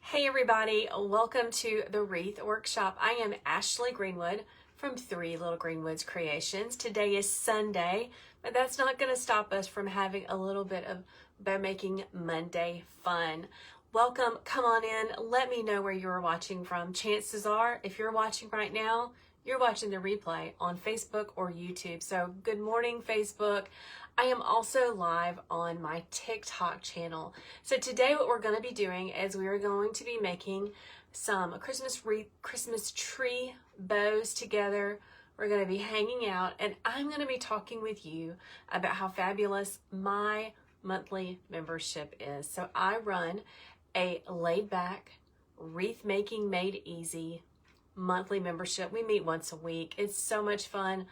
Hey everybody, welcome to the Wreath Workshop. I am Ashley Greenwood from Little Greenwoods Creations. Today is Sunday, but that's not going to stop us from having a little bit of bow making Monday fun. Welcome, come on in, let me know where you're watching from. Chances are, if you're watching right now, you're watching the replay on Facebook or YouTube. So good morning, Facebook. I am also live on my TikTok channel. So today what we're going to be doing is we are going to be making some Christmas tree bows together. We're going to be hanging out and I'm going to be talking with you about how fabulous my monthly membership is. So I run a laid back, wreath making made easy monthly membership. We meet once a week. It's so much fun.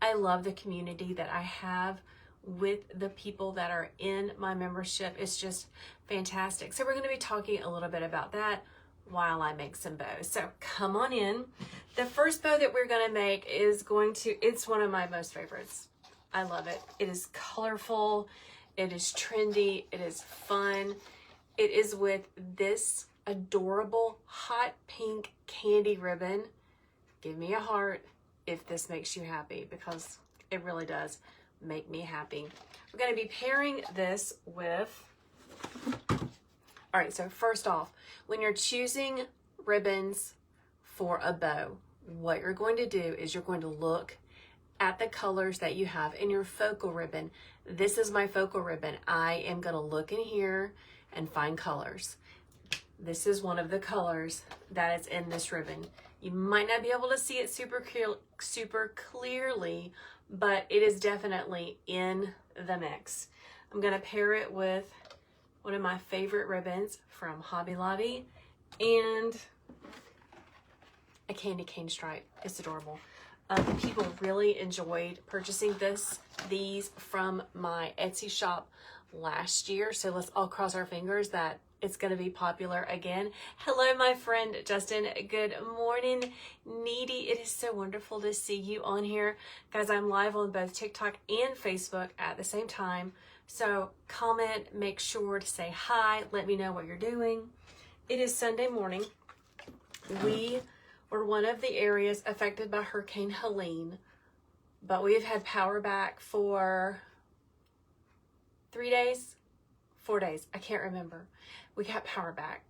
I love the community that I have with the people that are in my membership. It's just fantastic. So we're going to be talking a little bit about that while I make some bows. So come on in. The first bow that we're going to make is it's one of my most favorites. I love it. It is colorful. It is trendy. It is fun. It is with this adorable hot pink candy ribbon. Give me a heart if this makes you happy, because it really does make me happy. We're going to be pairing this with, all right, so first off, when you're choosing ribbons for a bow, what you're going to do is you're going to look at the colors that you have in your focal ribbon. This is my focal ribbon. I am going to look in here and find colors. This is one of the colors that is in this ribbon. You might not be able to see it super clearly, but it is definitely in the mix. I'm going to pair it with one of my favorite ribbons from Hobby Lobby and a candy cane stripe. It's adorable. People really enjoyed purchasing these from my Etsy shop last year, so let's all cross our fingers that it's going to be popular again. Hello, my friend Justin. Good morning, Needy. It is so wonderful to see you on here. Guys, I'm live on both TikTok and Facebook at the same time. So comment, make sure to say hi. Let me know what you're doing. It is Sunday morning. We were one of the areas affected by Hurricane Helene, but we've had power back for 3 days, 4 days. I can't remember. We got power back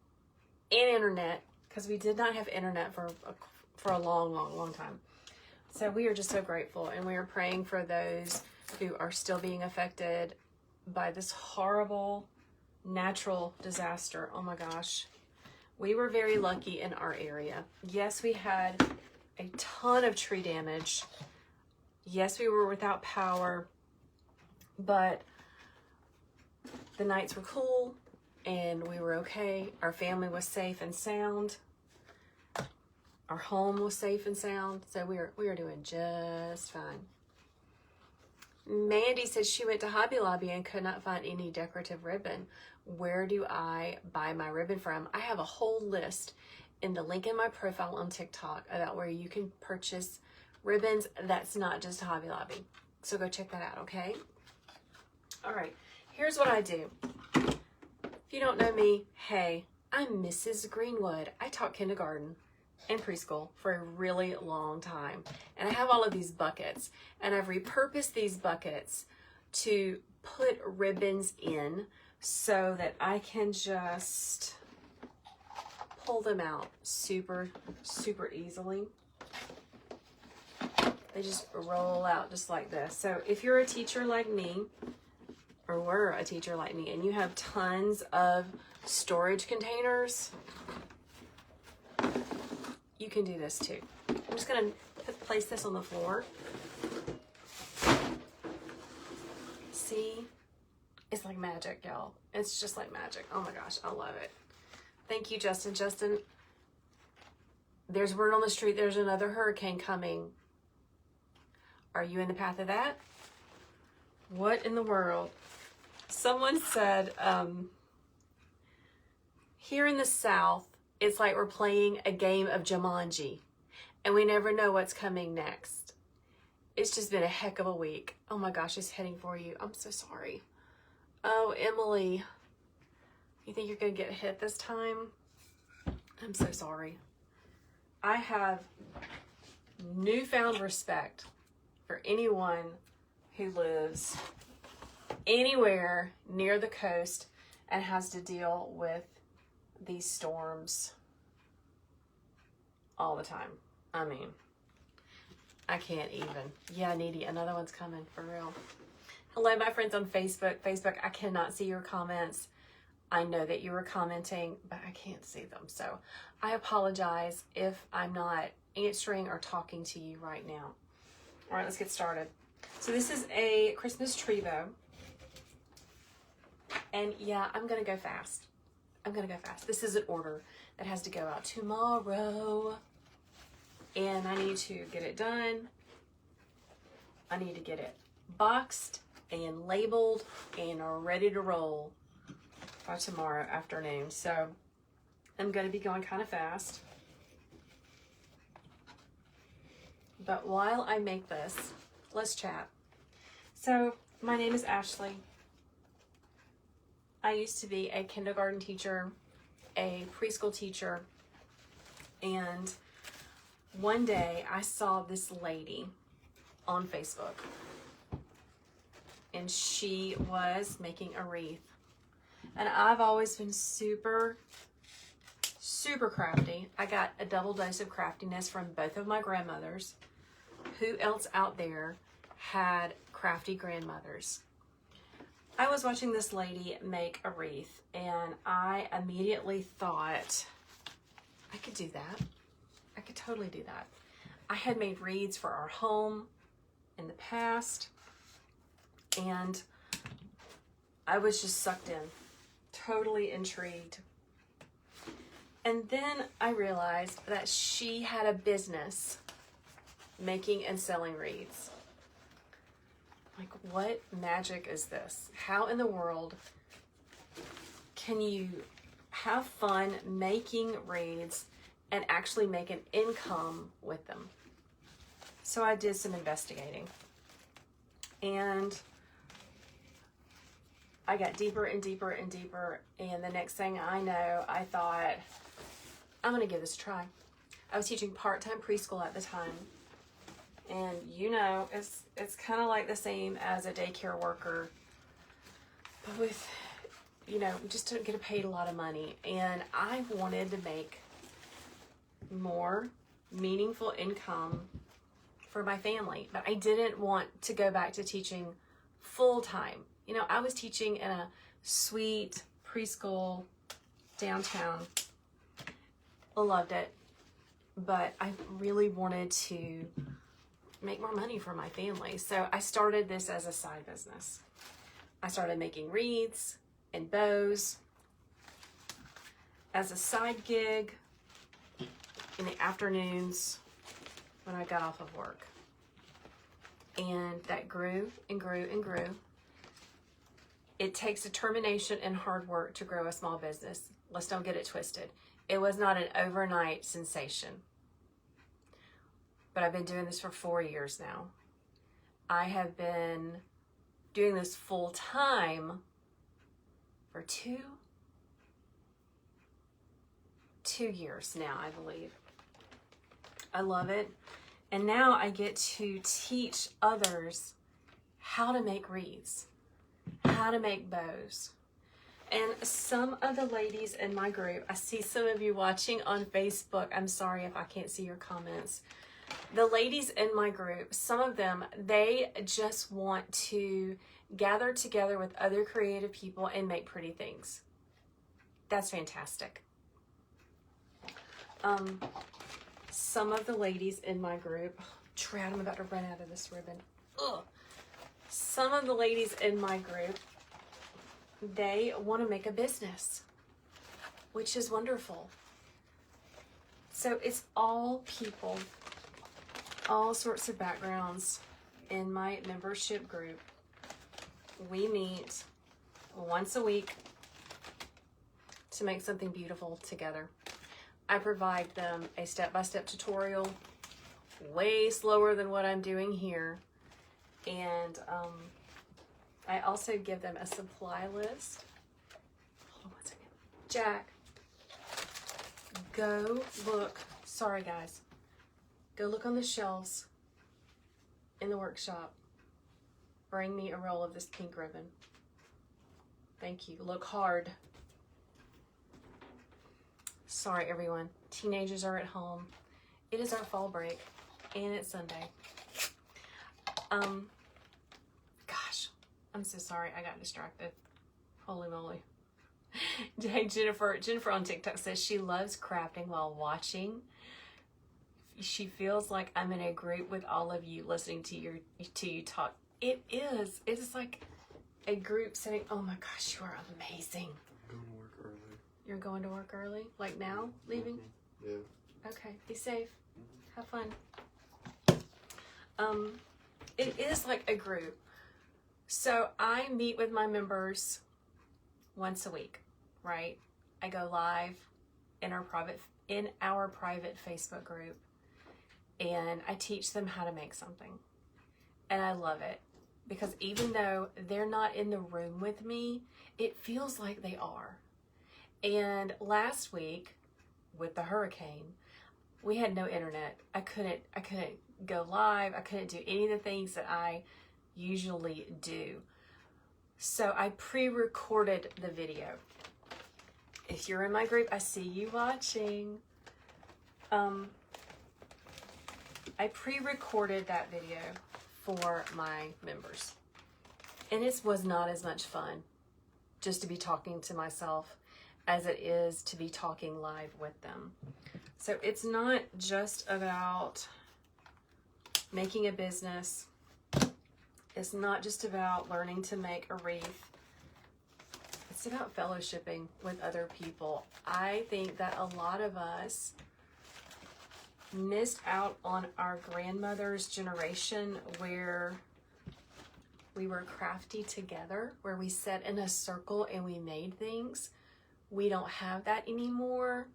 and internet, because we did not have internet for a long time. So we are just so grateful, and we are praying for those who are still being affected by this horrible natural disaster. Oh my gosh. We were very lucky in our area. Yes, we had a ton of tree damage. Yes, we were without power, but the nights were cool and we were okay. Our family was safe and sound. Our home was safe and sound. So we are doing just fine. Mandy says she went to Hobby Lobby and could not find any decorative ribbon. Where do I buy my ribbon from? I have a whole list in the link in my profile on TikTok about where you can purchase ribbons that's not just Hobby Lobby. So go check that out, okay? All right, here's what I do. If you don't know me, hey, I'm Mrs. Greenwood. I taught kindergarten and preschool for a really long time. And I have all of these buckets, and I've repurposed these buckets to put ribbons in so that I can just pull them out super easily. They just roll out just like this. So if you're a teacher like me, or were a teacher like me, and you have tons of storage containers, you can do this too. I'm just gonna place this on the floor. See? It's like magic, y'all. It's just like magic. Oh my gosh, I love it. Thank you, Justin. Justin, there's word on the street there's another hurricane coming. Are you in the path of that? What in the world? Someone said, here in the South, it's like we're playing a game of Jumanji, and we never know what's coming next. It's just been a heck of a week. Oh my gosh, it's heading for you. I'm so sorry. Oh, Emily, you think you're gonna get hit this time? I'm so sorry. I have newfound respect for anyone who lives anywhere near the coast and has to deal with these storms all the time. I mean, I can't even. Yeah, Needy, another one's coming, for real. Hello, my friends on Facebook. Facebook, I cannot see your comments. I know that you were commenting, but I can't see them. So I apologize if I'm not answering or talking to you right now. All right, let's get started. So this is a Christmas tree bow. And yeah, I'm going to go fast. I'm going to go fast. This is an order that has to go out tomorrow. And I need to get it done. I need to get it boxed and labeled and ready to roll by tomorrow afternoon. So I'm going to be going kind of fast. But while I make this, let's chat. So my name is Ashley. I used to be a kindergarten teacher, a preschool teacher, and one day I saw this lady on Facebook, and she was making a wreath. And I've always been super crafty. I got a double dose of craftiness from both of my grandmothers. Who else out there had crafty grandmothers? I was watching this lady make a wreath, and I immediately thought, I could do that. I could totally do that. I had made wreaths for our home in the past, and I was just sucked in, totally intrigued. And then I realized that she had a business making and selling wreaths. Like, what magic is this? How in the world can you have fun making wreaths and actually make an income with them? So I did some investigating, and I got deeper and deeper and deeper, and the next thing I know, I thought, I'm gonna give this a try. I was teaching part-time preschool at the time, and you know, it's kind of like the same as a daycare worker, but with, you know, we just don't get paid a lot of money, and I wanted to make more meaningful income for my family, but I didn't want to go back to teaching full-time. You know, I was teaching in a sweet preschool downtown. I loved it, but I really wanted to make more money for my family. So I started this as a side business. I started making wreaths and bows as a side gig in the afternoons when I got off of work. And that grew and grew and grew. It takes determination and hard work to grow a small business. Let's don't get it twisted. It was not an overnight sensation. But I've been doing this for 4 years now. I have been doing this full time for two years now, I believe. I love it. And now I get to teach others how to make wreaths, how to make bows. And some of the ladies in my group, I see some of you watching on Facebook. I'm sorry if I can't see your comments. The ladies in my group, some of them, they just want to gather together with other creative people and make pretty things. That's fantastic. Some of the ladies in my group, Trad, I'm about to run out of this ribbon. Ugh. Some of the ladies in my group, they want to make a business, which is wonderful. So it's all people, all sorts of backgrounds in my membership group. We meet once a week to make something beautiful together. I provide them a step-by-step tutorial, way slower than what I'm doing here. And I also give them a supply list. Hold on one second. Jack, go look. Sorry, guys. Go look on the shelves in the workshop. Bring me a roll of this pink ribbon. Thank you. Look hard. Sorry, everyone. Teenagers are at home. It is our fall break, and it's Sunday. Gosh, I'm so sorry. I got distracted. Holy moly. Hey, Jennifer on TikTok says she loves crafting while watching. She feels like I'm in a group with all of you listening to you talk. It is. It is like a group setting. Oh my gosh, you are amazing. I'm going to work early. You're going to work early? Like now? Leaving? Mm-hmm. Yeah. Okay. Be safe. Have fun. It is like a group. So I meet with my members once a week, right? I go live in our private Facebook group, and I teach them how to make something. And I love it because even though they're not in the room with me, it feels like they are. And last week with the hurricane, we had no internet. I couldn't go live. I couldn't do any of the things that I usually do. So I pre-recorded the video. If you're in my group, I see you watching. I pre-recorded that video for my members. And it was not as much fun just to be talking to myself as it is to be talking live with them. So it's not just about making a business. It's not just about learning to make a wreath. It's about fellowshipping with other people. I think that a lot of us missed out on our grandmother's generation where we were crafty together, where we sat in a circle and we made things. We don't have that anymore.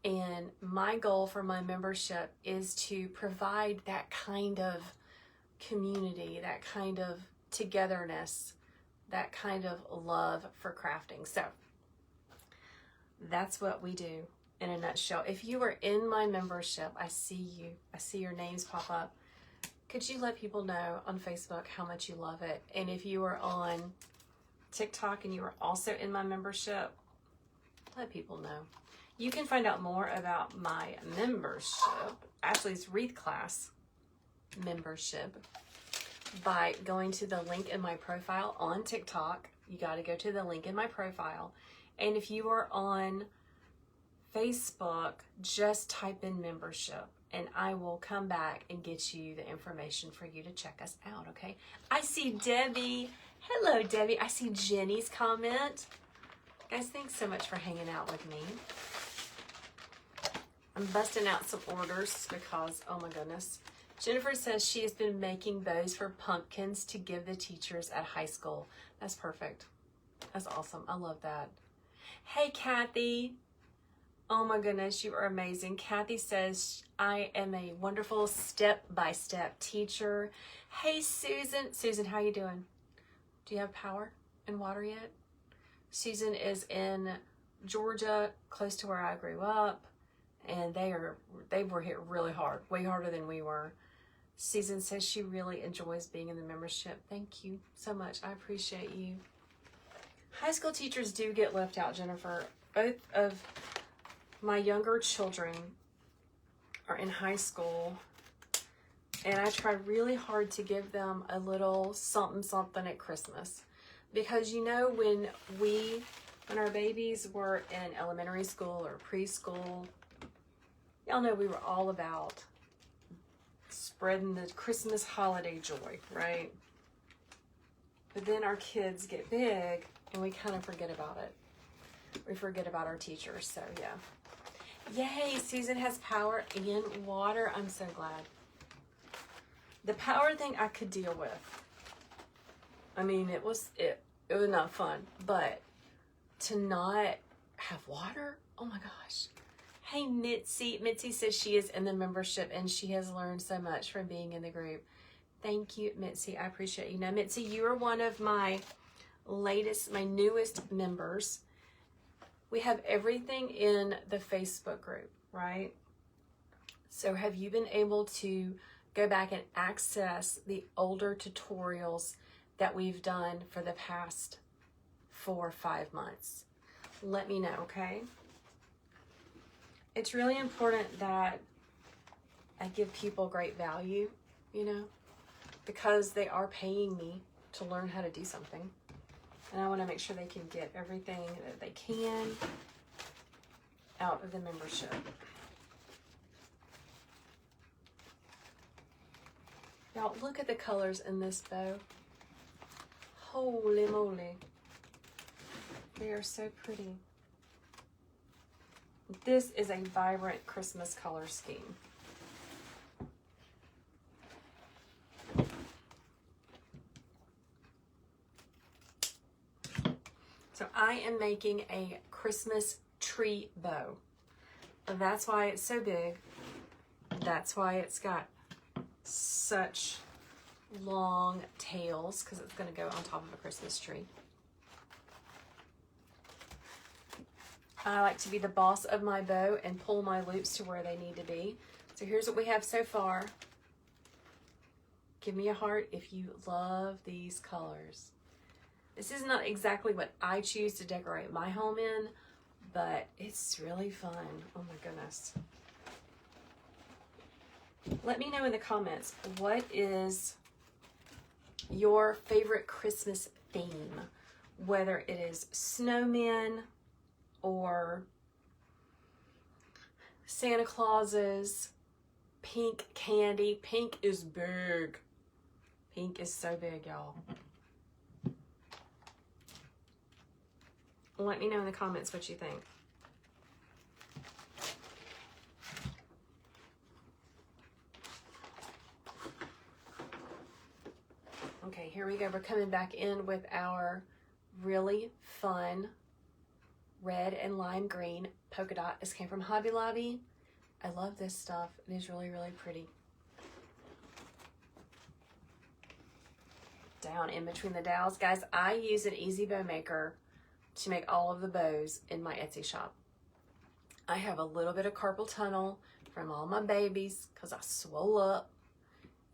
And my goal for my membership is to provide that kind of community, that kind of togetherness, that kind of love for crafting. So that's what we do in a nutshell. If you are in my membership, I see you. I see your names pop up. Could you let people know on Facebook how much you love it? And if you are on TikTok and you are also in my membership, let people know. You can find out more about my membership, Ashley's Wreath Class membership, by going to the link in my profile on TikTok. You got to go to the link in my profile. And if you are on Facebook, just type in membership and I will come back and get you the information for you to check us out, okay? I see Debbie. Hello, Debbie. I see Jenny's comment. Guys, thanks so much for hanging out with me. I'm busting out some orders because, oh my goodness. Jennifer says she has been making bows for pumpkins to give the teachers at high school. That's perfect. That's awesome. I love that. Hey, Kathy. Oh my goodness, you are amazing. Kathy says, I am a wonderful step-by-step teacher. Hey, Susan. Susan, how you doing? Do you have power and water yet? Susan is in Georgia, close to where I grew up. And they were hit really hard, way harder than we were. Susan says she really enjoys being in the membership. Thank you so much. I appreciate you. High school teachers do get left out, Jennifer. Both of my younger children are in high school, and I try really hard to give them a little something at Christmas. Because you know, when our babies were in elementary school or preschool, y'all know we were all about spreading the Christmas holiday joy, right? But then our kids get big and we kind of forget about it. We forget about our teachers, so yeah. Yay, Susan has power and water. I'm so glad. The power thing I could deal with. I mean, it was not fun, but to not have water, oh my gosh. Hey, Mitzi. Mitzi says she is in the membership and she has learned so much from being in the group. Thank you, Mitzi. I appreciate you. Now, Mitzi, you are one of my newest members. We have everything in the Facebook group, right? So have you been able to go back and access the older tutorials that we've done for the past 4 or 5 months? Let me know, okay? It's really important that I give people great value, you know, because they are paying me to learn how to do something. And I want to make sure they can get everything that they can out of the membership. Now, look at the colors in this bow. Holy moly. They are so pretty. This is a vibrant Christmas color scheme. So I am making a Christmas tree bow. That's why it's so big. That's why it's got such long tails, because it's going to go on top of a Christmas tree. I like to be the boss of my bow and pull my loops to where they need to be. So here's what we have so far. Give me a heart if you love these colors. This is not exactly what I choose to decorate my home in, but it's really fun. Oh my goodness. Let me know in the comments, what is your favorite Christmas theme? Whether it is snowmen or Santa Clauses, pink candy. Pink is big. Pink is so big, y'all. Let me know in the comments what you think. Okay, here we go. We're coming back in with our really fun red and lime green polka dot. This came from Hobby Lobby. I love this stuff. It is really, really pretty. Down in between the dowels. Guys, I use an easy bow maker to make all of the bows in my Etsy shop. I have a little bit of carpal tunnel from all my babies because I swole up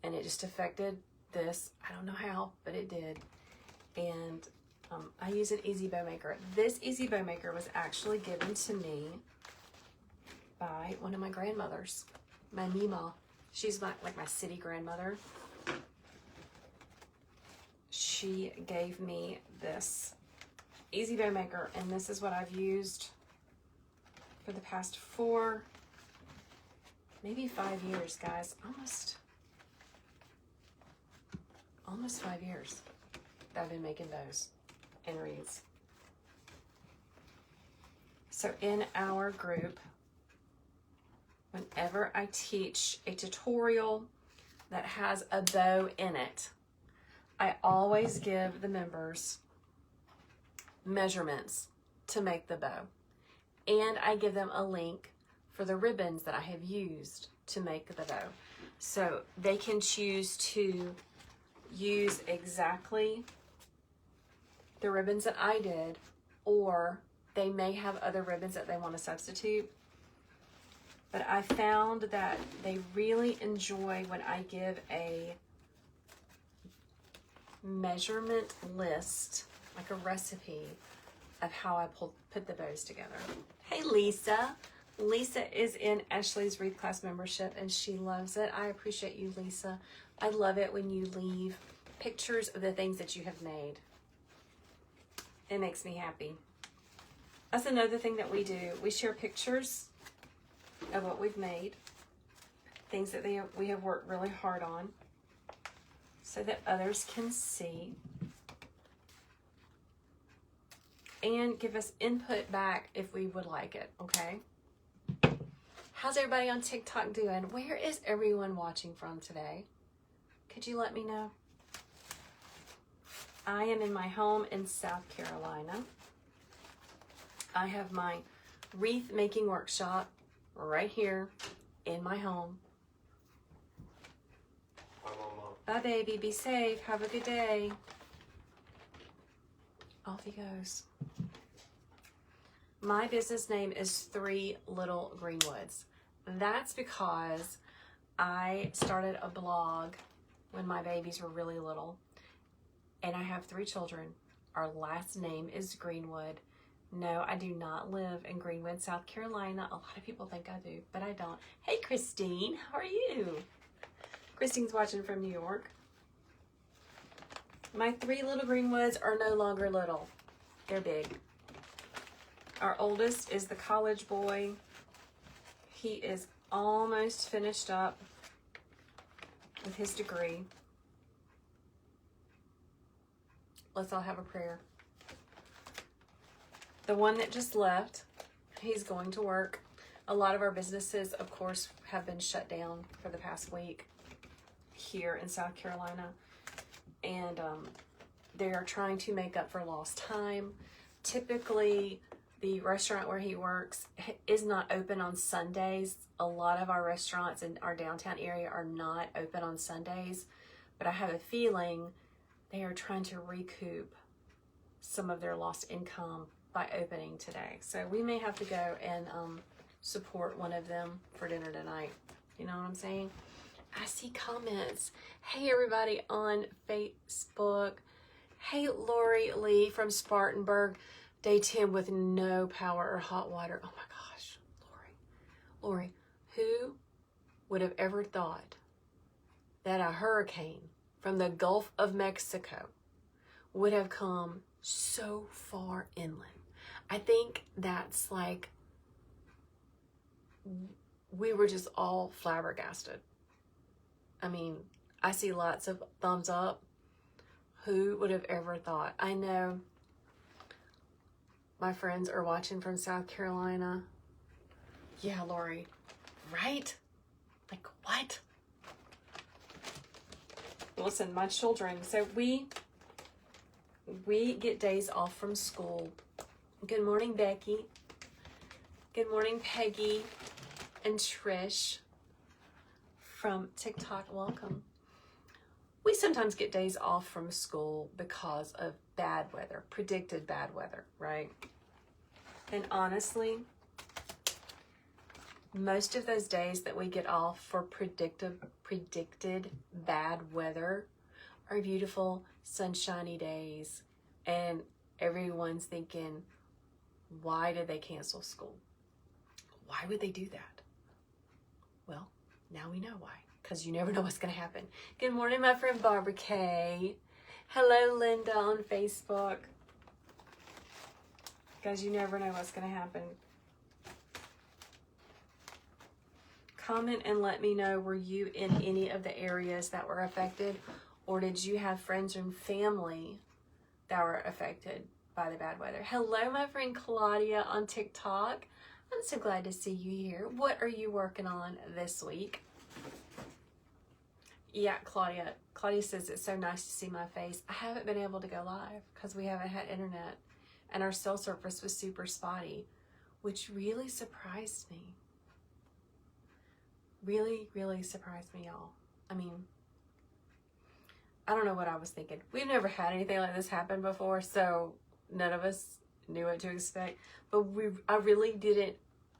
and it just affected this. I don't know how, but it did. And I use an easy bow maker. This easy bow maker was actually given to me by one of my grandmothers, my Mima. She's like my city grandmother. She gave me this easy bow maker, and this is what I've used for the past 4, maybe 5 years, guys. Almost 5 years that I've been making bows and wreaths. So in our group, whenever I teach a tutorial that has a bow in it, I always give the members measurements to make the bow. And I give them a link for the ribbons that I have used to make the bow. So they can choose to use exactly the ribbons that I did, or they may have other ribbons that they want to substitute. But I found that they really enjoy when I give a measurement list, like a recipe of how I put the bows together. Hey, Lisa. Lisa is in Ashley's Wreath class membership and she loves it. I appreciate you, Lisa. I love it when you leave pictures of the things that you have made. It makes me happy. That's another thing that we do. We share pictures of what we've made, things that we have worked really hard on, so that others can see and give us input back if we would like it, okay? How's everybody on TikTok doing? Where is everyone watching from today? Could you let me know? I am in my home in South Carolina. I have my wreath making workshop right here in my home. Bye, Mama. Bye, baby. Be safe. Have a good day. Off he goes. my business name is 3 Little Greenwoods. That's because I started a blog when my babies were really little, and I have 3 children. Our last name is Greenwood. No, I do not live in Greenwood, South Carolina. A lot of people think I do, but I don't. Hey, Christine, how are you? Christine's watching from New York. My 3 Little Greenwoods are no longer little. They're big. Our oldest is the college boy. He is almost finished up with his degree. Let's all have a prayer. The one that just left, he's going to work. A lot of our businesses, of course, have been shut down for the past week here in South Carolina. And they are trying to make up for lost time. Typically, the restaurant where he works is not open on Sundays. A lot of our restaurants in our downtown area are not open on Sundays. But I have a feeling they are trying to recoup some of their lost income by opening today. So we may have to go and support one of them for dinner tonight. You know what I'm saying? I see comments. Hey, everybody on Facebook. Hey, Lori Lee from Spartanburg. Day 10 with no power or hot water. Oh my gosh, Lori, who would have ever thought that a hurricane from the Gulf of Mexico would have come so far inland? I think that's like, we were just all flabbergasted. I mean, I see lots of thumbs up. Who would have ever thought? I know my friends are watching from South Carolina. Yeah, Lori, right? Like, what? Listen, my children, so we get days off from school. Good morning, Becky. Good morning, Peggy and Trish from TikTok. Welcome. We sometimes get days off from school because of bad weather, predicted bad weather, right? And honestly, most of those days that we get off for predicted bad weather are beautiful, sunshiny days. And everyone's thinking, why did they cancel school? Why would they do that? Well, now we know why, because you never know what's going to happen. Good morning, my friend Barbara Kay. Hello, Linda on Facebook. Guys, you never know what's going to happen. Comment and let me know, were you in any of the areas that were affected, or did you have friends and family that were affected by the bad weather? Hello, my friend Claudia on TikTok. I'm so glad to see you here. What are you working on this week? Yeah, Claudia. Claudia says it's so nice to see my face. I haven't been able to go live because we haven't had internet, and our cell service was super spotty, which really surprised me. Really, really surprised me, y'all. I mean, I don't know what I was thinking. We've never had anything like this happen before, so none of us knew what to expect. But I really didn't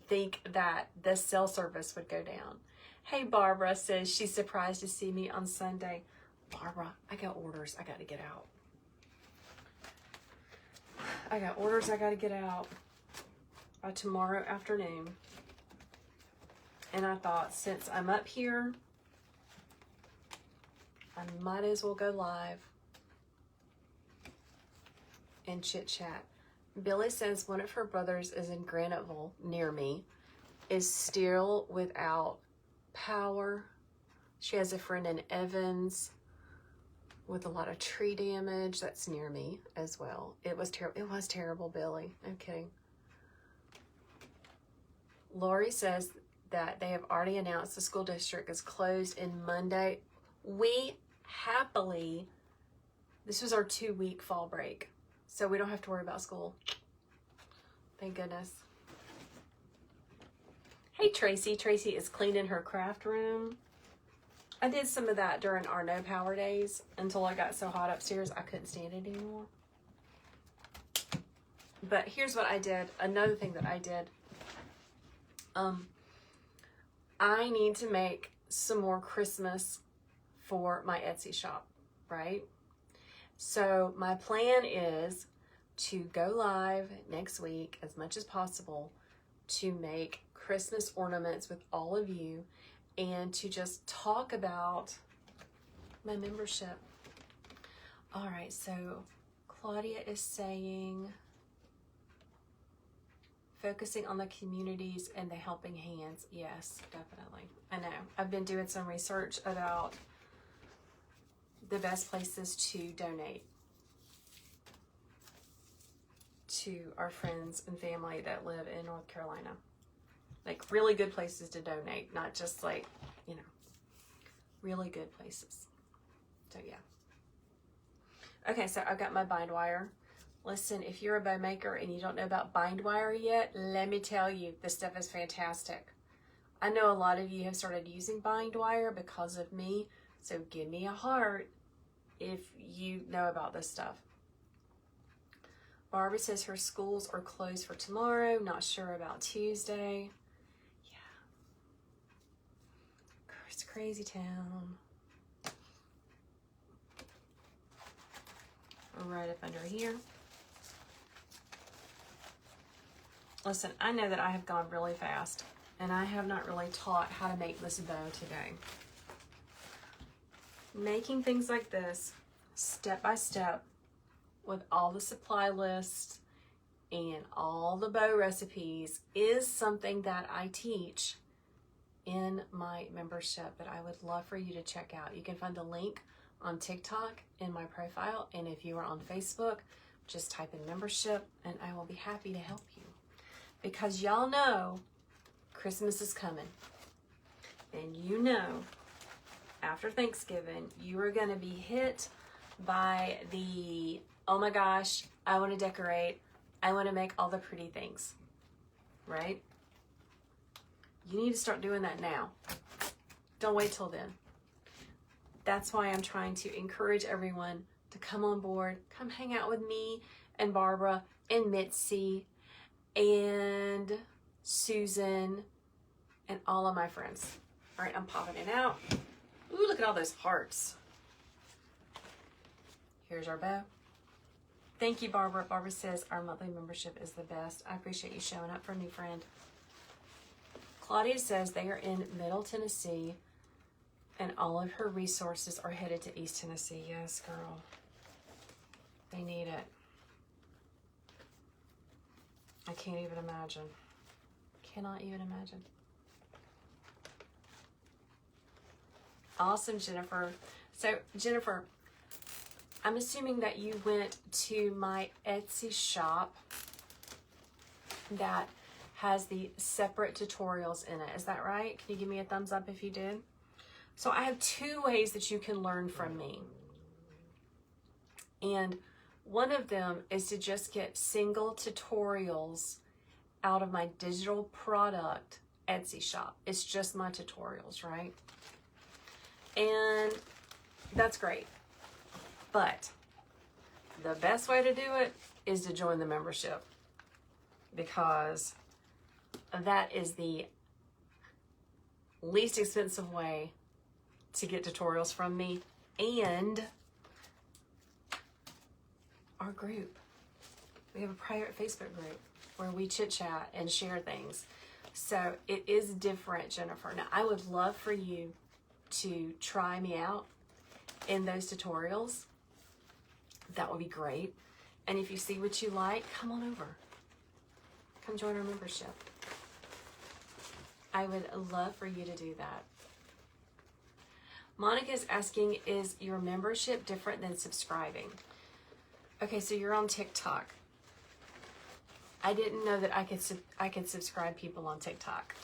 think that the cell service would go down. Hey, Barbara says she's surprised to see me on Sunday. Barbara, I got orders. I got to get out. I got orders. I got to get out by tomorrow afternoon. And I thought, since I'm up here, I might as well go live and chit chat. Billy says one of her brothers is in Graniteville near me, is still without power. She has a friend in Evans with a lot of tree damage. That's near me as well. It was terrible. It was terrible, Billy. No kidding. Lori says that they have already announced the school district is closed in Monday. We happily, this was our 2-week fall break, so we don't have to worry about school. Thank goodness. Hey, Tracy. Tracy is cleaning her craft room. I did some of that during our no power days until I got so hot upstairs I couldn't stand it anymore. But here's what I did. Another thing that I did. I need to make some more Christmas for my Etsy shop, right? So my plan is to go live next week as much as possible to make Christmas ornaments with all of you and to just talk about my membership. All right, so Claudia is saying focusing on the communities and the helping hands. Yes, definitely. I know. I've been doing some research about the best places to donate to our friends and family that live in North Carolina. Like really good places to donate, not just like, you know, really good places. So yeah. Okay, so I've got my bind wire. Listen, if you're a bow maker and you don't know about bind wire yet, let me tell you, this stuff is fantastic. I know a lot of you have started using bind wire because of me, so give me a heart if you know about this stuff. Barbara says her schools are closed for tomorrow, not sure about Tuesday. Yeah. It's crazy town. Right up under here. Listen, I know that I have gone really fast and I have not really taught how to make this bow today. Making things like this step by step with all the supply lists and all the bow recipes is something that I teach in my membership that I would love for you to check out. You can find the link on TikTok in my profile, and if you are on Facebook, just type in membership and I will be happy to help you. Because y'all know Christmas is coming. And you know, after Thanksgiving, you are going to be hit by the, oh my gosh, I want to decorate. I want to make all the pretty things, right? You need to start doing that now. Don't wait till then. That's why I'm trying to encourage everyone to come on board, come hang out with me and Barbara and Mitzi and Susan and all of my friends. All right, I'm popping it out. Ooh, look at all those hearts. Here's our bow. Thank you, Barbara. Barbara says our monthly membership is the best. I appreciate you showing up for a new friend. Claudia says they are in Middle Tennessee and all of her resources are headed to East Tennessee. Yes, girl. They need it. I can't even imagine. Cannot even imagine. Awesome, Jennifer. So, Jennifer, I'm assuming that you went to my Etsy shop that has the separate tutorials in it. Is that right? Can you give me a thumbs up if you did? So I have 2 ways that you can learn from me. And one of them is to just get single tutorials out of my digital product Etsy shop. It's just my tutorials, right? And that's great. But the best way to do it is to join the membership, because that is the least expensive way to get tutorials from me and our group. We have a private Facebook group where we chit chat and share things. So it is different, Jennifer. Now, I would love for you to try me out in those tutorials. That would be great. And if you see what you like, come on over. Come join our membership. I would love for you to do that. Monica's asking, is your membership different than subscribing? Okay, so you're on TikTok. I didn't know that I could subscribe people on TikTok.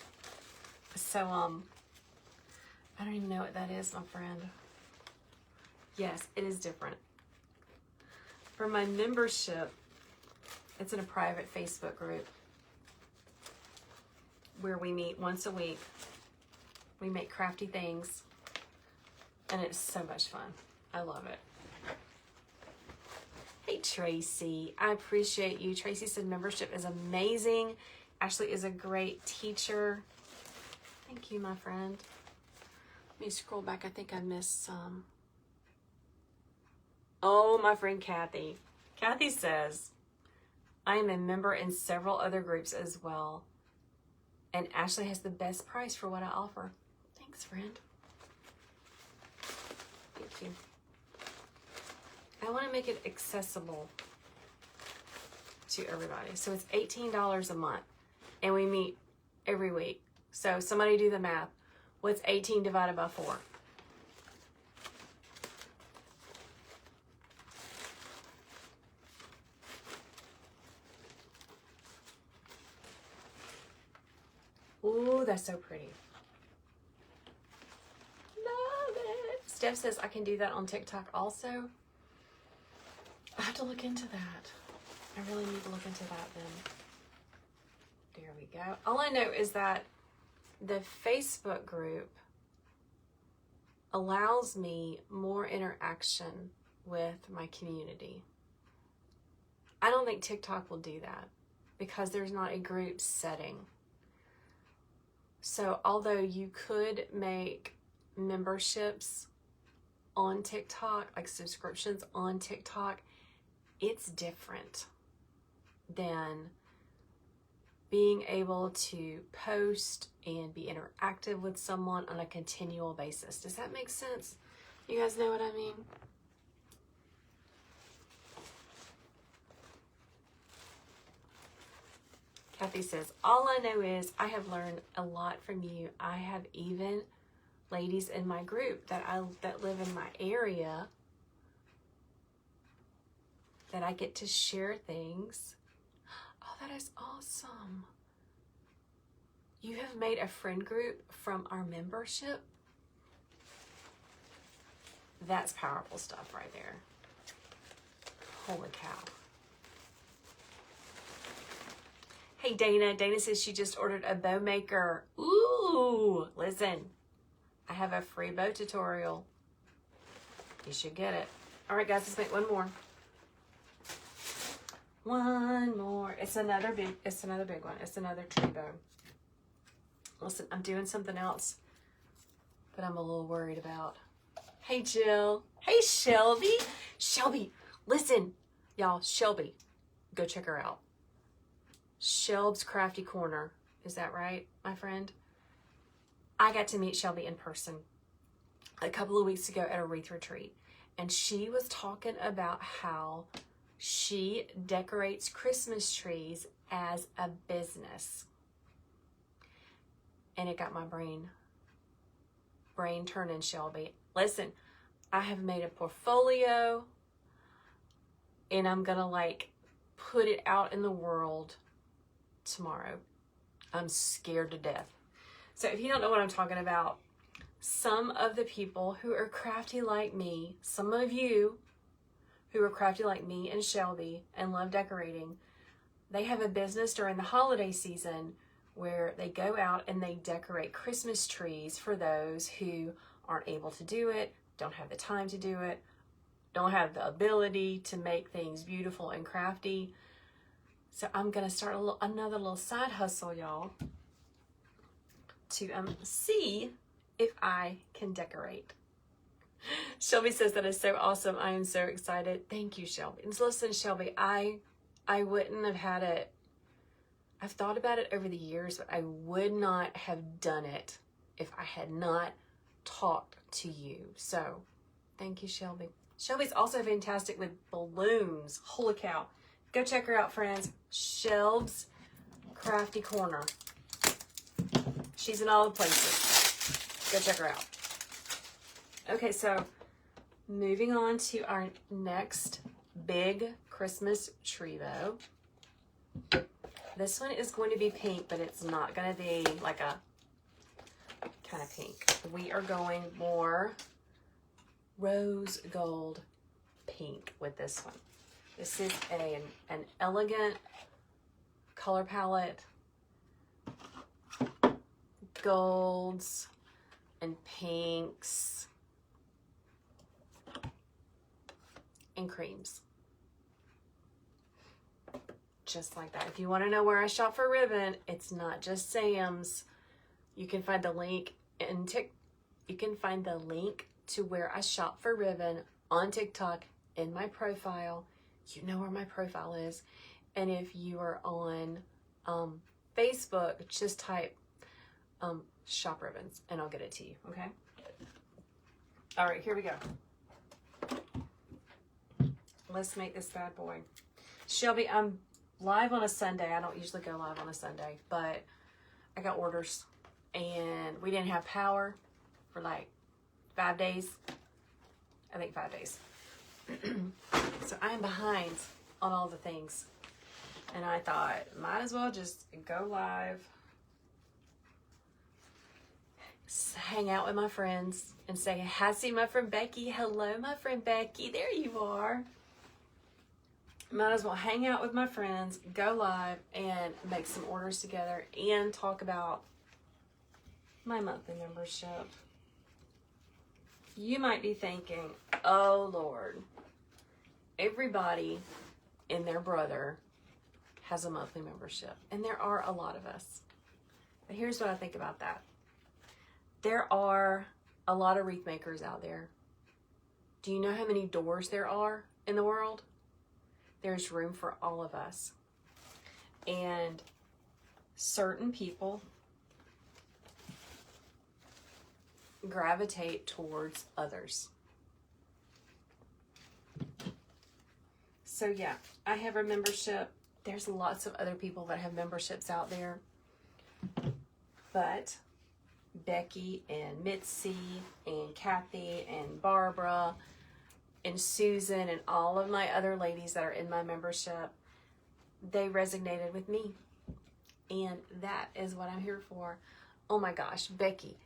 So I don't even know what that is, my friend. Yes, it is different. For my membership, it's in a private Facebook group where we meet once a week. We make crafty things, and it's so much fun. I love it. Hey, Tracy. I appreciate you. Tracy said membership is amazing. Ashley is a great teacher. Thank you, my friend. Let me scroll back. I think I missed some. Oh, my friend Kathy. Kathy says, I am a member in several other groups as well. And Ashley has the best price for what I offer. Thanks, friend. Thank you. I want to make it accessible to everybody. So it's $18 a month. And we meet every week. So somebody do the math. What's 18 divided by 4? Ooh, that's so pretty. Love it. Steph says I can do that on TikTok also. I have to look into that. I really need to look into that then. There we go. All I know is that the Facebook group allows me more interaction with my community. I don't think TikTok will do that because there's not a group setting. So although you could make memberships on TikTok, like subscriptions on TikTok, it's different than being able to post and be interactive with someone on a continual basis. Does that make sense? You guys know what I mean? Kathy says, all I know is I have learned a lot from you. I have even ladies in my group that live in my area that I get to share things. Oh, that is awesome. You have made a friend group from our membership. That's powerful stuff right there. Holy cow. Hey, Dana. Dana says she just ordered a bow maker. Ooh, listen. I have a free bow tutorial. You should get it. All right, guys, let's make one more. One more. It's another big one. It's another tree bow. Listen, I'm doing something else that I'm a little worried about. Hey, Jill. Hey, Shelby. Shelby, listen. Y'all, Shelby. Go check her out. Shelb's Crafty Corner. Is that right, my friend? I got to meet Shelby in person a couple of weeks ago at a wreath retreat. And she was talking about how she decorates Christmas trees as a business. And it got my brain turning, Shelby. Listen, I have made a portfolio and I'm gonna put it out in the world tomorrow. I'm scared to death. So if you don't know what I'm talking about, some of the people who are crafty like me, some of you who are crafty like me and Shelby and love decorating, they have a business during the holiday season where they go out and they decorate Christmas trees for those who aren't able to do it, don't have the time to do it, don't have the ability to make things beautiful and crafty. So I'm going to start another little side hustle, y'all, to see if I can decorate. Shelby says that is so awesome. I am so excited. Thank you, Shelby. And listen, Shelby, I wouldn't have had it. I've thought about it over the years, but I would not have done it if I had not talked to you. So thank you, Shelby. Shelby's also fantastic with balloons. Holy cow. Go check her out, friends. Shelb's Crafty Corner. She's in all the places. Go check her out. Okay, so moving on to our next big Christmas tree bow. This one is going to be pink, but it's not going to be like a kind of pink. We are going more rose gold pink with this one. This is an elegant color palette. Golds and pinks and creams. just like that. If you want to know where I shop for ribbon, it's not just Sam's. You can find the link you can find the link to where I shop for ribbon on TikTok in my profile. You know where my profile is. And if you are on Facebook, just type shop ribbons and I'll get it to you, okay? All right, here we go. Let's make this bad boy. Shelby, I'm live on a Sunday. I don't usually go live on a Sunday, but I got orders and we didn't have power for like 5 days. I think 5 days. So I am behind on all the things. And I thought, might as well just go live, hang out with my friends and say, hi, see my friend Becky. Hello, my friend Becky. There you are. Might as well hang out with my friends, go live, and make some orders together and talk about my monthly membership. You might be thinking, oh Lord, everybody and their brother has a monthly membership, and there are a lot of us. But here's what I think about that. There are a lot of wreath makers out there. Do you know how many doors there are in the world? There's room for all of us. And certain people gravitate towards others. So yeah, I have a membership. There's lots of other people that have memberships out there. But Becky and Mitzi and Kathy and Barbara and Susan and all of my other ladies that are in my membership, they resonated with me. And that is what I'm here for. Oh my gosh, Becky.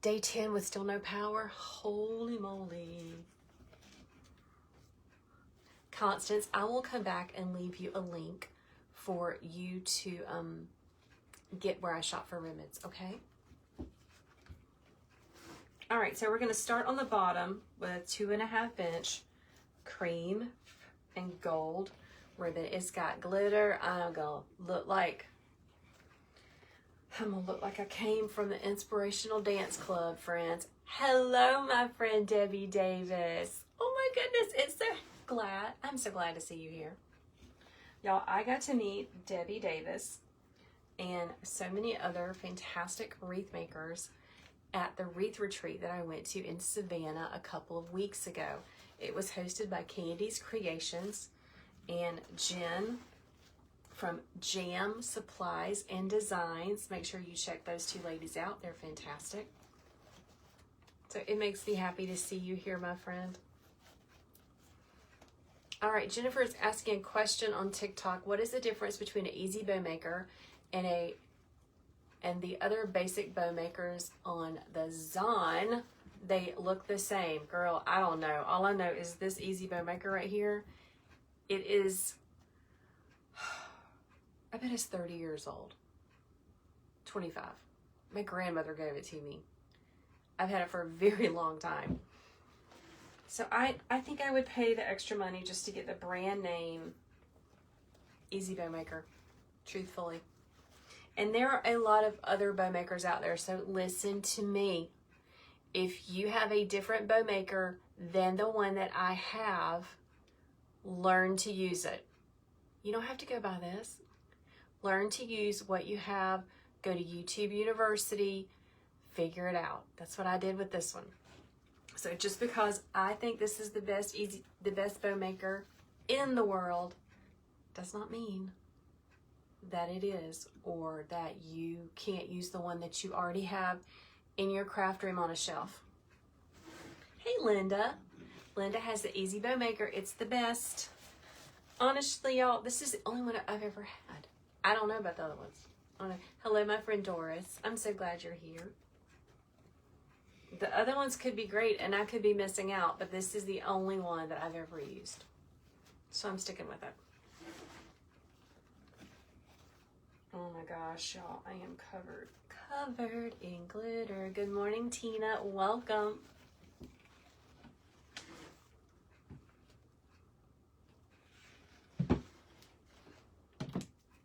Day 10 with still no power. Holy moly. Constance, I will come back and leave you a link for you to get where I shop for ribbons, okay? All right, so we're going to start on the bottom with a 2.5 inch cream and gold ribbon. It's got glitter. I'm gonna look like I came from the Inspirational Dance Club, friends. Hello, my friend Debbie Davis. Oh my goodness, I'm so glad to see you here. Y'all, I got to meet Debbie Davis and so many other fantastic wreath makers at the wreath retreat that I went to in Savannah a couple of weeks ago. It was hosted by Candy's Creations and Jen from Jam Supplies and Designs. Make sure you check those two ladies out. They're fantastic. So it makes me happy to see you here, my friend. All right, Jennifer is asking a question on TikTok. What is the difference between an easy bow maker and the other basic bow makers on the Zon? They look the same. Girl, I don't know. All I know is this easy bow maker right here. It is, I bet it's 30 years old. 25. My grandmother gave it to me. I've had it for a very long time. So I think I would pay the extra money just to get the brand name Easy Bow Maker, truthfully. And there are a lot of other bow makers out there, so listen to me. If you have a different bow maker than the one that I have, learn to use it. You don't have to go by this. Learn to use what you have. Go to YouTube University, figure it out. That's what I did with this one. So just because I think this is the best bow maker in the world does not mean that it is, or that you can't use the one that you already have in your craft room on a shelf. Hey, Linda. Linda has the Easy Bow Maker. It's the best. Honestly, y'all, this is the only one I've ever had. I don't know about the other ones. Hello, my friend Doris. I'm so glad you're here. The other ones could be great, and I could be missing out, but this is the only one that I've ever used. So I'm sticking with it. Oh my gosh, y'all, I am covered in glitter. Good morning, Tina. Welcome.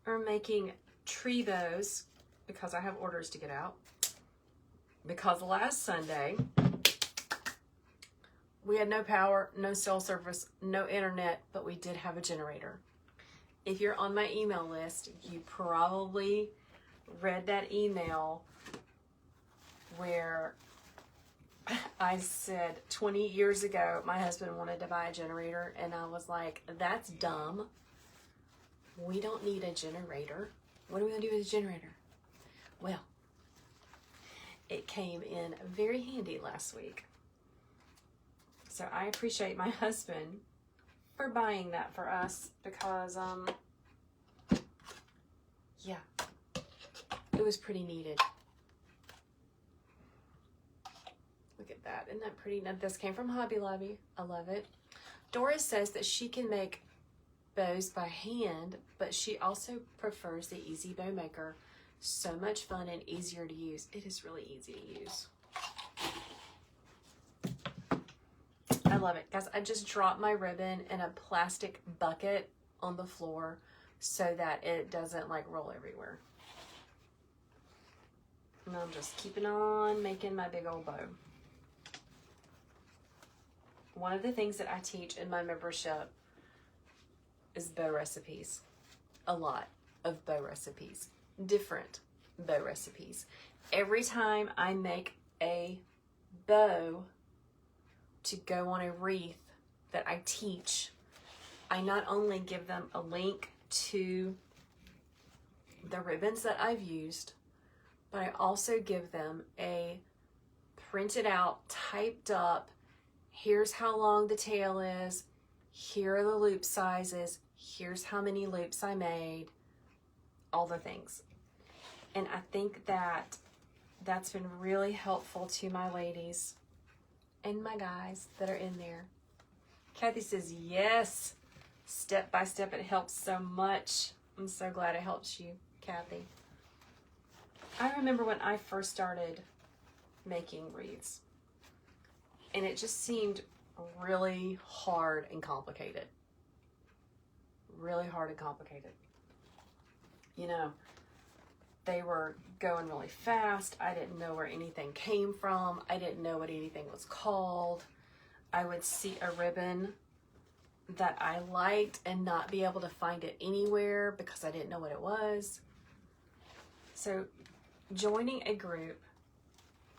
are making tree bows because I have orders to get out. Because last Sunday, we had no power, no cell service, no internet, but we did have a generator. If you're on my email list, you probably read that email where I said 20 years ago, my husband wanted to buy a generator, and I was like, that's dumb. We don't need a generator. What are we going to do with a generator? Well, it came in very handy last week. So I appreciate my husband for buying that for us because, yeah, it was pretty needed. Look at that. Isn't that pretty? Now, this came from Hobby Lobby. I love it. Doris says that she can make bows by hand, but she also prefers the Easy Bow Maker. So much fun and easier to use. It is really easy to use. I love it. Guys, I just dropped my ribbon in a plastic bucket on the floor so that it doesn't like roll everywhere. And I'm just keeping on making my big old bow. One of the things that I teach in my membership is bow recipes. A lot of bow recipes. Different bow recipes. Every time I make a bow to go on a wreath that I teach, I not only give them a link to the ribbons that I've used, but I also give them a printed out, typed up, here's how long the tail is, here are the loop sizes, here's how many loops I made, all the things. And I think that that's been really helpful to my ladies and my guys that are in there. Kathy says, yes, step by step, it helps so much. I'm so glad it helps you, Kathy. I remember when I first started making wreaths, and it just seemed really hard and complicated. Really hard and complicated. You know, they were going really fast. I didn't know where anything came from. I didn't know what anything was called. I would see a ribbon that I liked and not be able to find it anywhere because I didn't know what it was. So joining a group,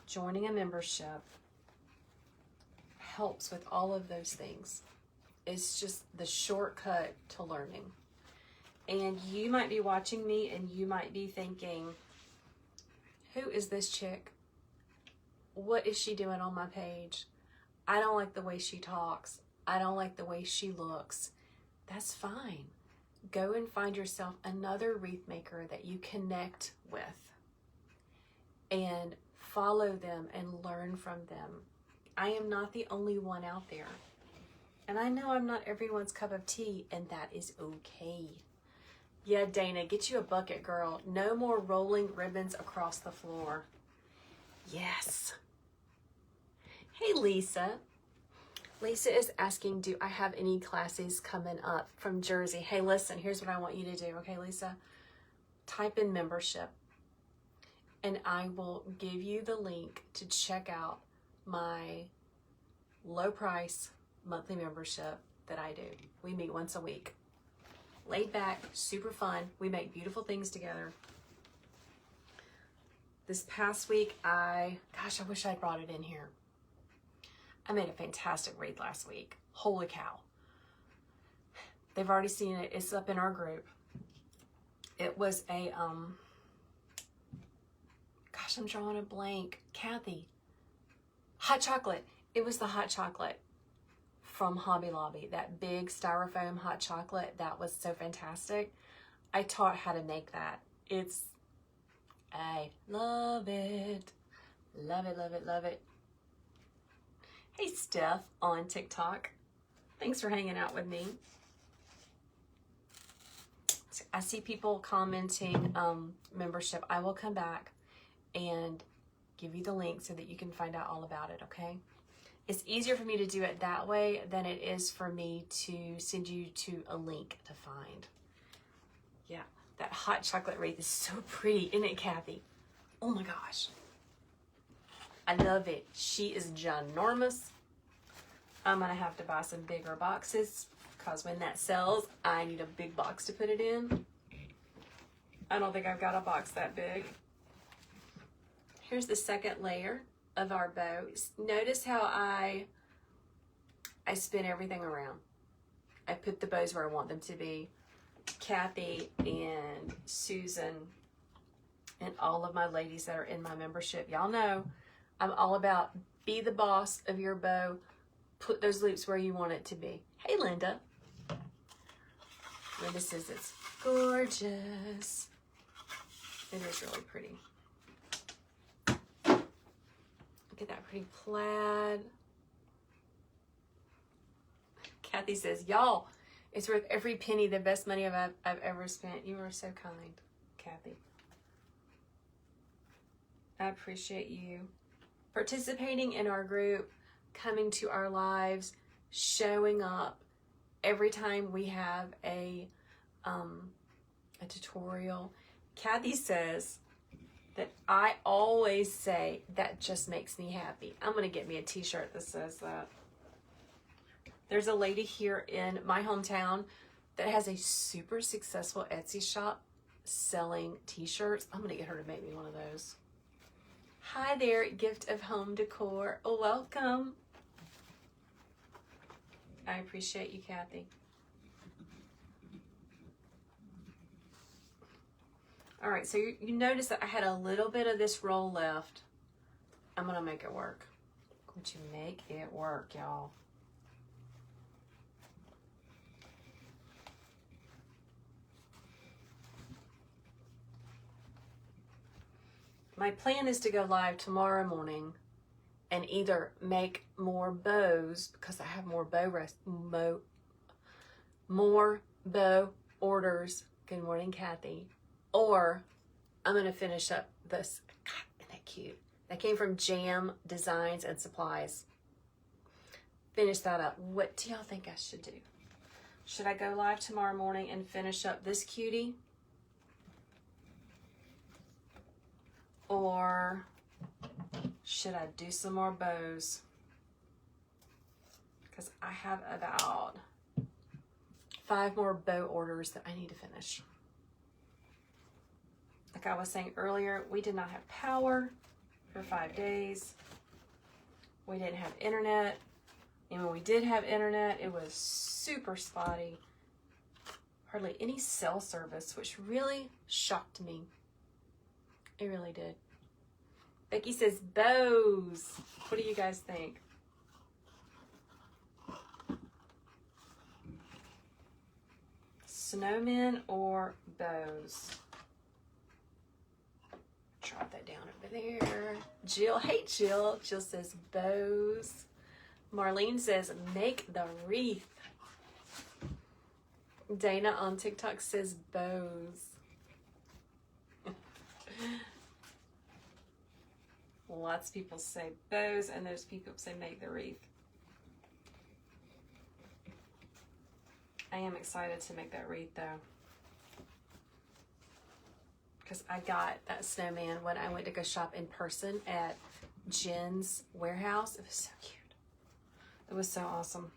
joining a membership helps with all of those things. It's just the shortcut to learning. And you might be watching me and you might be thinking, who is this chick? What is she doing on my page? I don't like the way she talks. I don't like the way she looks. That's fine. Go and find yourself another wreath maker that you connect with and follow them and learn from them. I am not the only one out there. And I know I'm not everyone's cup of tea, and that is okay. Yeah, Dana, get you a bucket, girl. No more rolling ribbons across the floor. Yes. Hey, Lisa. Lisa is asking, do I have any classes coming up from Jersey? Hey, listen, here's what I want you to do, okay, Lisa? Type in membership, and I will give you the link to check out my low price monthly membership that I do. We meet once a week. Laid back, super fun. We make beautiful things together. This past week, I wish I brought it in here. I made a fantastic wreath last week. Holy cow. They've already seen it. It's up in our group. It was a, I'm drawing a blank. Kathy. Hot chocolate. It was the hot chocolate from Hobby Lobby. That big styrofoam hot chocolate. That was so fantastic. I taught how to make that. I love it. Love it, love it, love it. Hey, Steph on TikTok. Thanks for hanging out with me. I see people commenting membership. I will come back and give you the link so that you can find out all about it, okay? It's easier for me to do it that way than it is for me to send you to a link to find. Yeah, That hot chocolate wreath is so pretty, isn't it, Kathy? Oh my gosh. I love it. She is ginormous. I'm going to have to buy some bigger boxes because when that sells, I need a big box to put it in. I don't think I've got a box that big. Here's the second layer of our bow. Notice how I spin everything around. I put the bows where I want them to be. Kathy and Susan and all of my ladies that are in my membership, y'all know I'm all about be the boss of your bow. Put those loops where you want it to be. Hey, Linda. Linda says it's gorgeous. It is really pretty. Look at that pretty plaid. Kathy says, y'all, it's worth every penny, the best money I've ever spent. You are so kind, Kathy. I appreciate you participating in our group, coming to our lives, showing up every time we have a tutorial. Kathy says that I always say that just makes me happy. I'm going to get me a t-shirt that says that. There's a lady here in my hometown that has a super successful Etsy shop selling t-shirts. I'm going to get her to make me one of those. Hi there, Gift of Home Decor. Welcome. I appreciate you, Kathy. All right, so you notice that I had a little bit of this roll left. I'm going to make it work. I'm going to make it work, y'all. My plan is to go live tomorrow morning and either make more bows because I have more bow orders. Good morning, Kathy. Or I'm going to finish up this. God, isn't that cute? That came from Jam Designs and Supplies. Finish that up. What do y'all think I should do? Should I go live tomorrow morning and finish up this cutie? Or should I do some more bows? Because I have about 5 more bow orders that I need to finish. Like I was saying earlier, we did not have power for 5 days. We didn't have internet. And when we did have internet, it was super spotty. Hardly any cell service, which really shocked me. It really did. Becky says bows. What do you guys think? Snowmen or bows? Drop that down over there. Jill, hey Jill. Jill says bows. Marlene says make the wreath. Dana on TikTok says bows. Lots of people say bows, and those people say make the wreath. I am excited to make that wreath though, because I got that snowman when I went to go shop in person at Jen's warehouse. It was so cute. It was so awesome.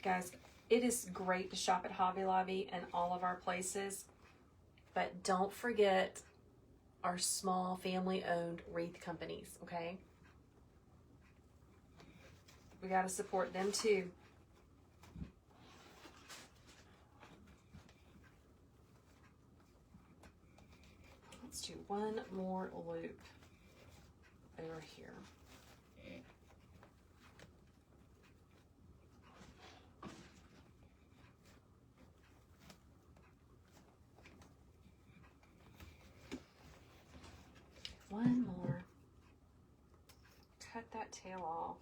Guys, it is great to shop at Hobby Lobby and all of our places, but don't forget our small family-owned wreath companies, okay? We got to support them too. Let's do one more loop over here. One more. Cut that tail off.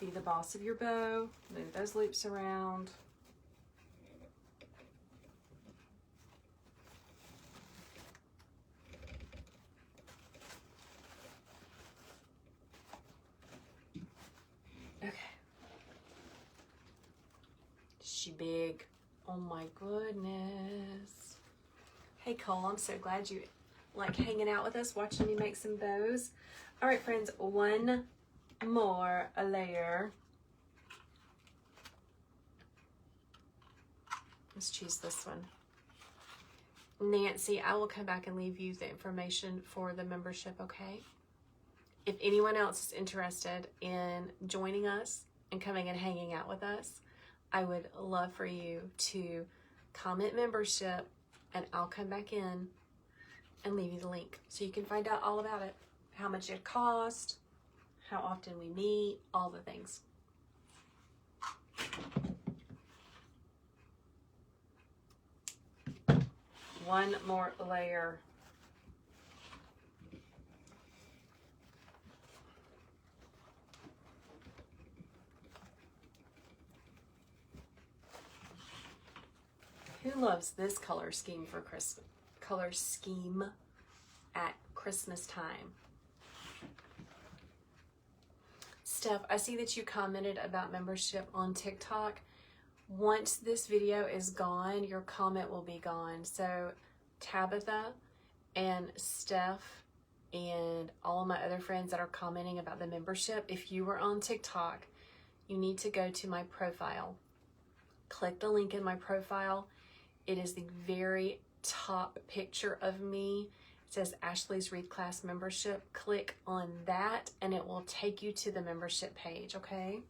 Be the boss of your bow. Move those loops around. She big. Oh my goodness. Hey Cole, I'm so glad you like hanging out with us, watching me make some bows. All right, friends, one more layer. Let's choose this one. Nancy, I will come back and leave you the information for the membership, okay? If anyone else is interested in joining us and coming and hanging out with us, I would love for you to comment membership, and I'll come back in and leave you the link so you can find out all about it, how much it costs, how often we meet, all the things. One more layer. Who loves this color scheme for Christmas? Color scheme at Christmas time. Steph, I see that you commented about membership on TikTok. Once this video is gone, your comment will be gone. So Tabitha and Steph and all of my other friends that are commenting about the membership, if you were on TikTok, you need to go to my profile. Click the link in my profile. It is the very top picture of me. It says Ashley's Wreath Class Membership. Click on that and it will take you to the membership page, okay?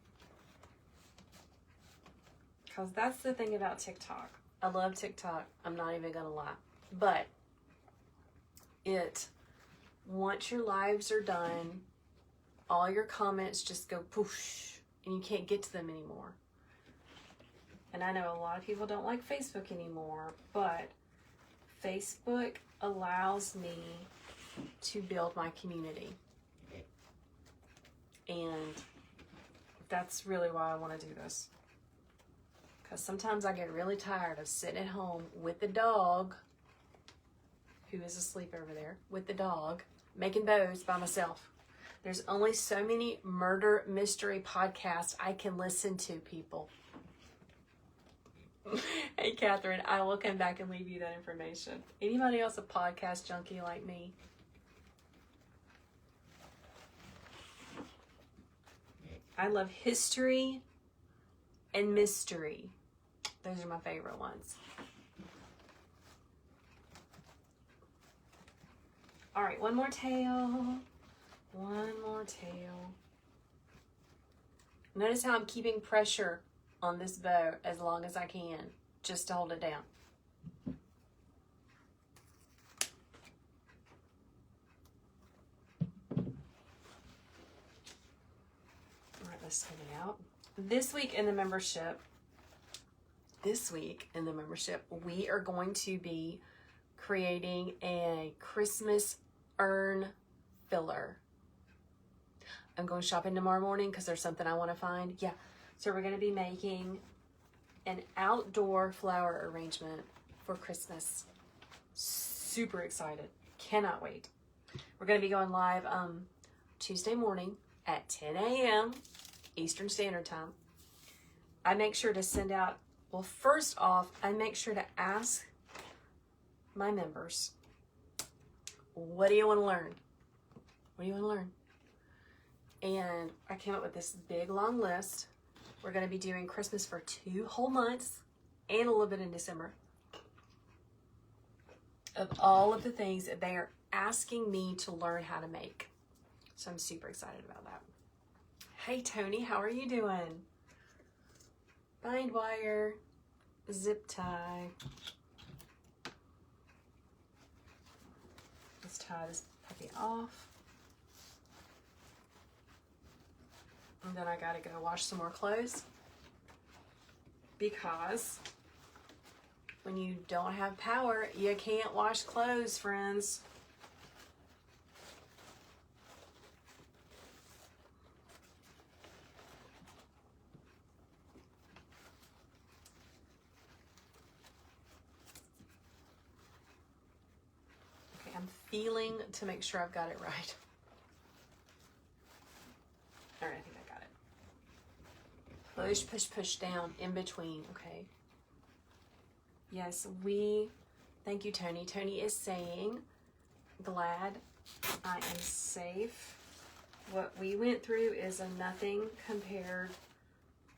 Because that's the thing about TikTok. I love TikTok. I'm not even going to lie. But once your lives are done, all your comments just go poosh and you can't get to them anymore. And I know a lot of people don't like Facebook anymore, but Facebook allows me to build my community. And that's really why I want to do this. Because sometimes I get really tired of sitting at home with the dog, who is asleep over there, with the dog, making bows by myself. There's only so many murder mystery podcasts I can listen to, people. Hey, Catherine, I will come back and leave you that information. Anybody else a podcast junkie like me? I love history and mystery. Those are my favorite ones. All right, one more tail. One more tail. Notice how I'm keeping pressure on this bow as long as I can, just to hold it down. All right, let's take it out. This week in the membership, we are going to be creating a Christmas urn filler. I'm going shopping tomorrow morning because there's something I want to find. Yeah, so we're going to be making an outdoor flower arrangement for Christmas. Super excited. Cannot wait. We're going to be going live Tuesday morning at 10 a.m. Eastern Standard Time. I make sure to send out, well, first off, I make sure to ask my members, what do you want to learn? What do you want to learn? And I came up with this big, long list. We're going to be doing Christmas for 2 whole months and a little bit in December of all of the things that they are asking me to learn how to make. So I'm super excited about that. Hey, Tony, how are you doing? Bind wire, zip tie. Let's tie this puppy off. And then I gotta go wash some more clothes, because when you don't have power, you can't wash clothes, friends. Okay, I'm feeling to make sure I've got it right. All right, I think I got it. push, push, push down in between, okay? Yes, thank you, Tony. Tony is saying, glad I am safe. What we went through is a nothing compared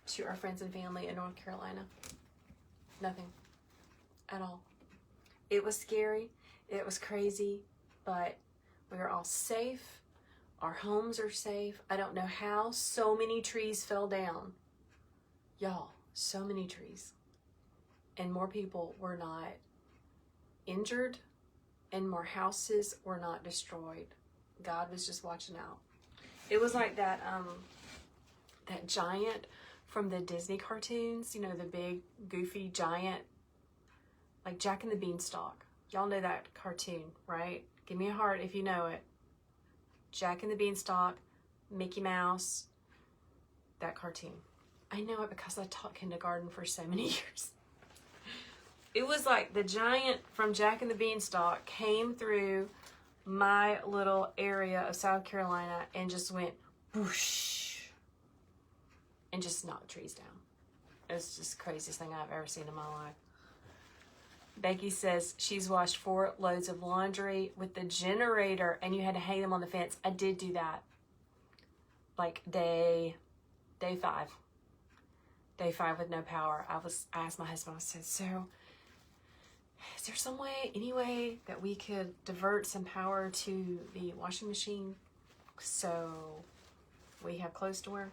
to our friends and family in North Carolina. Nothing at all. It was scary. It was crazy, but we are all safe. Our homes are safe. I don't know how so many trees fell down. Y'all, so many trees. And more people were not injured and more houses were not destroyed. God was just watching out. It was like that giant from the Disney cartoons, you know, the big goofy giant, like Jack and the Beanstalk. Y'all know that cartoon, right? Give me a heart if you know it. Jack and the Beanstalk, Mickey Mouse, that cartoon. I know it because I taught kindergarten for so many years. It was like the giant from Jack and the Beanstalk came through my little area of South Carolina and just went whoosh and just knocked trees down. It was just the craziest thing I've ever seen in my life. Becky says she's washed 4 loads of laundry with the generator and you had to hang them on the fence. I did do that. Like day 5. Day 5 with no power. I asked my husband, I said, so is there any way that we could divert some power to the washing machine so we have clothes to wear?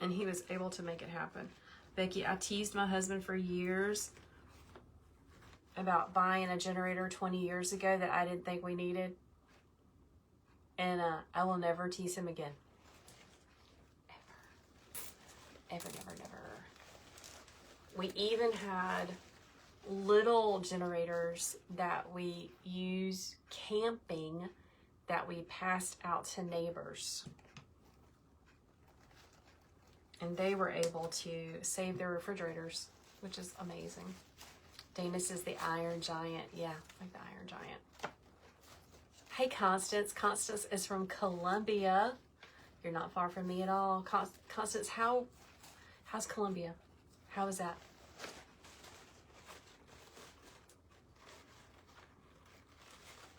And he was able to make it happen. Becky, I teased my husband for years about buying a generator 20 years ago that I didn't think we needed. And I will never tease him again. Ever, never, never. We even had little generators that we use camping that we passed out to neighbors. And they were able to save their refrigerators, which is amazing. Dana says the Iron Giant. Yeah, like the Iron Giant. Hey, Constance. Constance is from Columbia. You're not far from me at all. Constance, how's Columbia? How is that?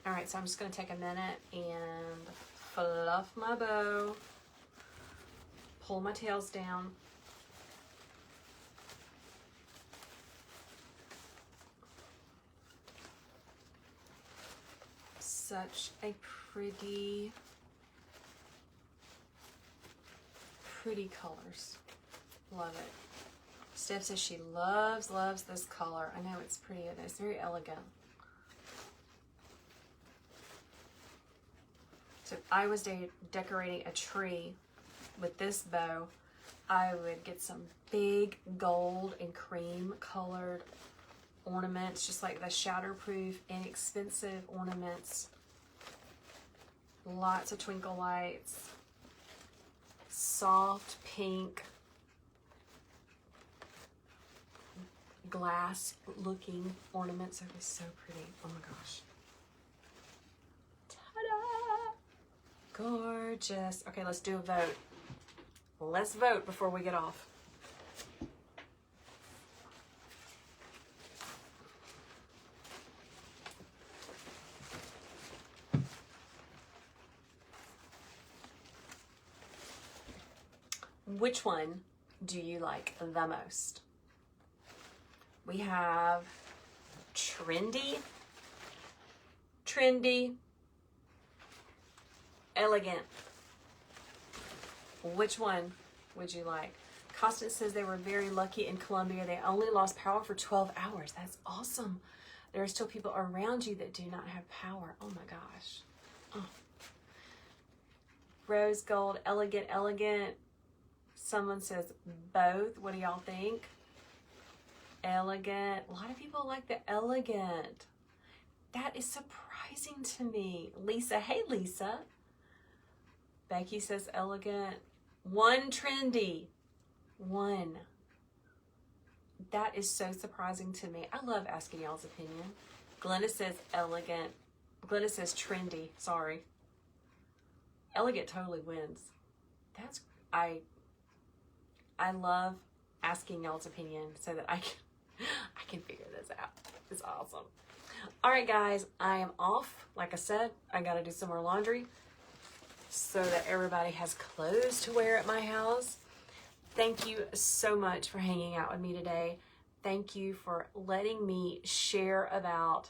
All right, so I'm just going to take a minute and fluff my bow, pull my tails down. Such a pretty colors. Love it. Steph says she loves this color. I know it's pretty and it's very elegant. So if I was decorating a tree with this bow, I would get some big gold and cream colored ornaments, just like the shatterproof, inexpensive ornaments. Lots of twinkle lights, soft pink, glass looking ornaments. It was so pretty. Oh my gosh. Ta-da! Gorgeous. Okay, let's do a vote. Let's vote before we get off. Which one do you like the most? We have trendy, elegant. Which one would you like? Constance says they were very lucky in Columbia. They only lost power for 12 hours. That's awesome. There are still people around you that do not have power. Oh my gosh. Oh. Rose gold, elegant. Someone says both. What do y'all think? Elegant. A lot of people like the elegant. That is surprising to me. Lisa. Hey, Lisa. Becky says elegant. One trendy. One. That is so surprising to me. I love asking y'all's opinion. Glenda says elegant. Glenda says trendy. Sorry. Elegant totally wins. I I love asking y'all's opinion so that I can figure this out. It's awesome. All right, guys, I am off. Like I said, I got to do some more laundry so that everybody has clothes to wear at my house. Thank you so much for hanging out with me today. Thank you for letting me share about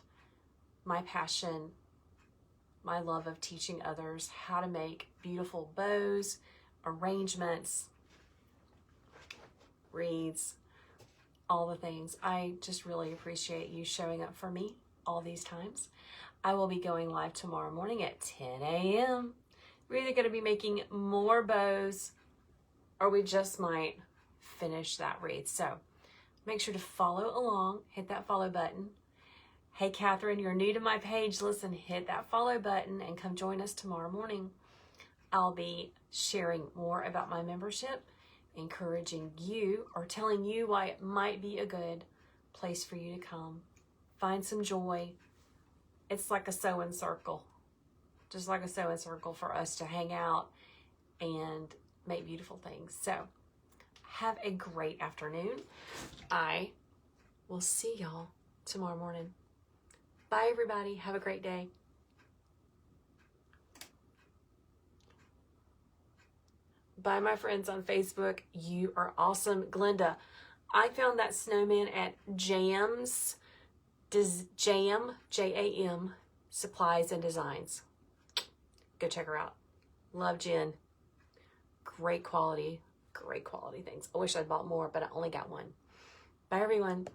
my passion, my love of teaching others how to make beautiful bows, arrangements, wreaths, all the things. I just really appreciate you showing up for me all these times. I will be going live tomorrow morning at 10 a.m. We're either going to be making more bows or we just might finish that wreath. So make sure to follow along, hit that follow button. Hey, Catherine, you're new to my page. Listen, hit that follow button and come join us tomorrow morning. I'll be sharing more about my membership, encouraging you or telling you why it might be a good place for you to come. Find some joy. It's like a sewing circle, just like a sewing circle for us to hang out and make beautiful things. So have a great afternoon. I will see y'all tomorrow morning. Bye, everybody. Have a great day. Bye, my friends on Facebook. You are awesome. Glenda, I found that snowman at Jam, J-A-M, Supplies and Designs. Go check her out. Love Jen. Great quality things. I wish I'd bought more, but I only got one. Bye, everyone.